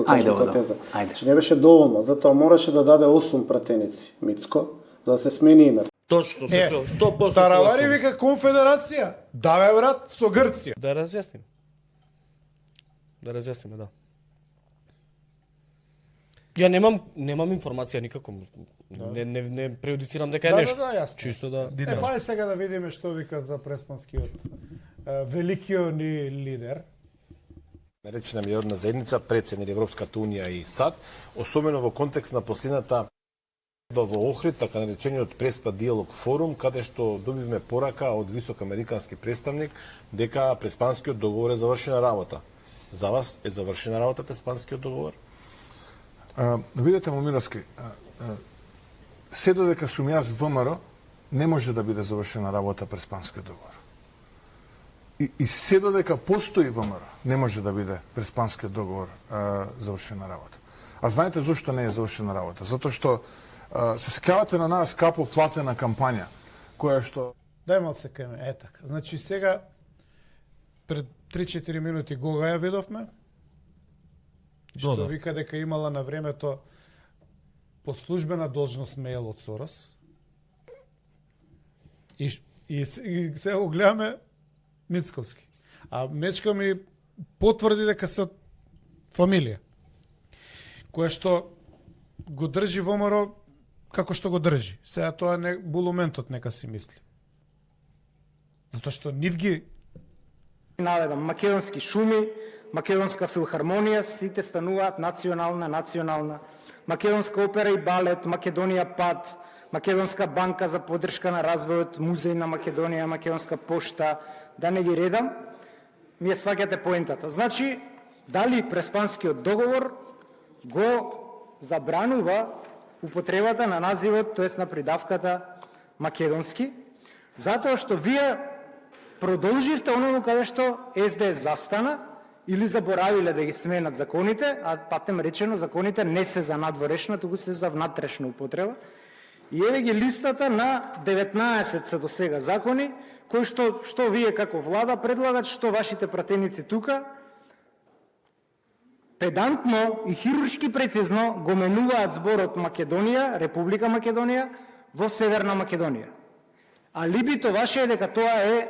кажам тоа теза. Че не беше доволно, затоа мораше да даде 8 пратеници Мицко за да се смени името. Точно, 100% Таравари вика конфедерација. Да бе брат, со Грција. Да разјасниме, да. Ја немам информација никако. Не преюдицирам дека е нешто. јасно. Чисто да. Па сега да видиме што вика за преспанскиот великиот ни лидер. Наречена меѓународна заедница, прецени Европската унија и САД, особено во контекст на последната во Охрид, така наречениот Преспа диалог форум, каде што добивме порака од висок американски представник дека Преспанскиот договор е завршена работа. За вас е завршена работа Преспанскиот договор? Видете, Момировски, се додека сум јас ВМРО, не може да биде завршена работа Преспанскиот договор. И се додека постои ВМРО, не може да биде Преспанскиот договор завршена работа. А знаете зошто не е завршена работа? Затоа што се сеќавате на нас капо платена кампања, која што... Дај малце кај ме, така. Значи сега, пред 3-4 минути Гога ја видовме, што вика дека имала на времето по службена должност мејл од Сорос. И сега го гледаме Мицковски. А Мечка ми потврди дека се фамилија, која што го држи ВМРО како што го држи. Сега тоа не булументот нека си мисли. Затоа што нив ги наведам македонски шуми, македонска филхармонија, сите стануваат национална, македонска опера и балет, Македонија пат, Македонска банка за поддршка на развојот, музеј на Македонија, Македонска пошта, да не ги редам, ми ја сваќате поентата. Значи, дали Преспанскиот договор го забранува употребата на називот, тоест на придавката македонски, затоа што вие продолживте оној каде што СДС застана или заборавиле да ги сменат законите, а патем речено законите не се за надворешна, туку се за внатрешна употреба. И еве ги листата на 19 се до сега закони, кои што вие како влада предлагат, што вашите пратеници тука педантно и хируршки прецизно го менуваат зборот Македонија, Република Македонија, во Северна Македонија. А либито ваше е дека тоа е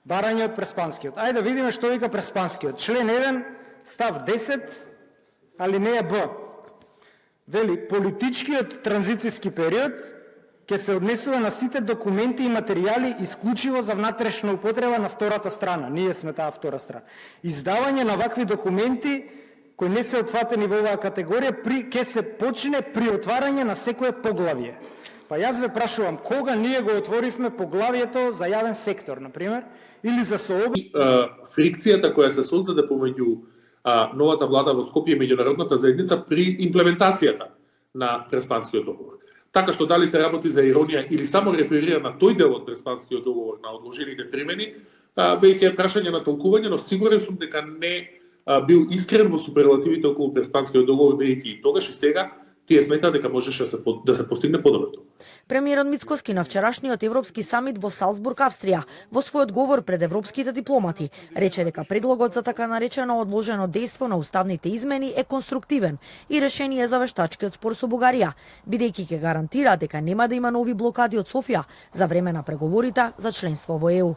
барање од Преспанскиот. Ајде да видиме што вика Преспанскиот. Член 1, став 10, алинеја Б. Вели, политичкиот транзицијски период ќе се однесува на сите документи и материјали исклучиво за внатрешна употреба на втората страна. Ние сме таа втора страна. Издавање на вакви документи кои не се опфатени во оваа категорија ќе се почне при отварање на секое поглавје. Па јас ве прашувам, кога ние го отворивме поглавјето за јавен сектор, например, или за фрикцијата која се создаде помеѓу новата влада во Скопје и меѓународната заедница при имплементацијата на Преспанскиот договор. Така што дали се работи за иронија или само реферира на тој дел од Преспанскиот договор на одложените примени, веќе е прашање на толкување, но сигурен сум дека не бил искрен во суперлативите околу Преспанскиот договор, веќе и тогаш и сега тие сметаат дека можеше да се постигне подобро. Премиерот Мицкоски на вчерашниот европски самит во Салцбург, Австрија, во својот говор пред европските дипломати, рече дека предлогот за така наречено одложено дејство на уставните измени е конструктивен и решение за вештачкиот спор со Бугарија, бидејќи ќе гарантира дека нема да има нови блокади од Софија за време на преговорите за членство во ЕУ.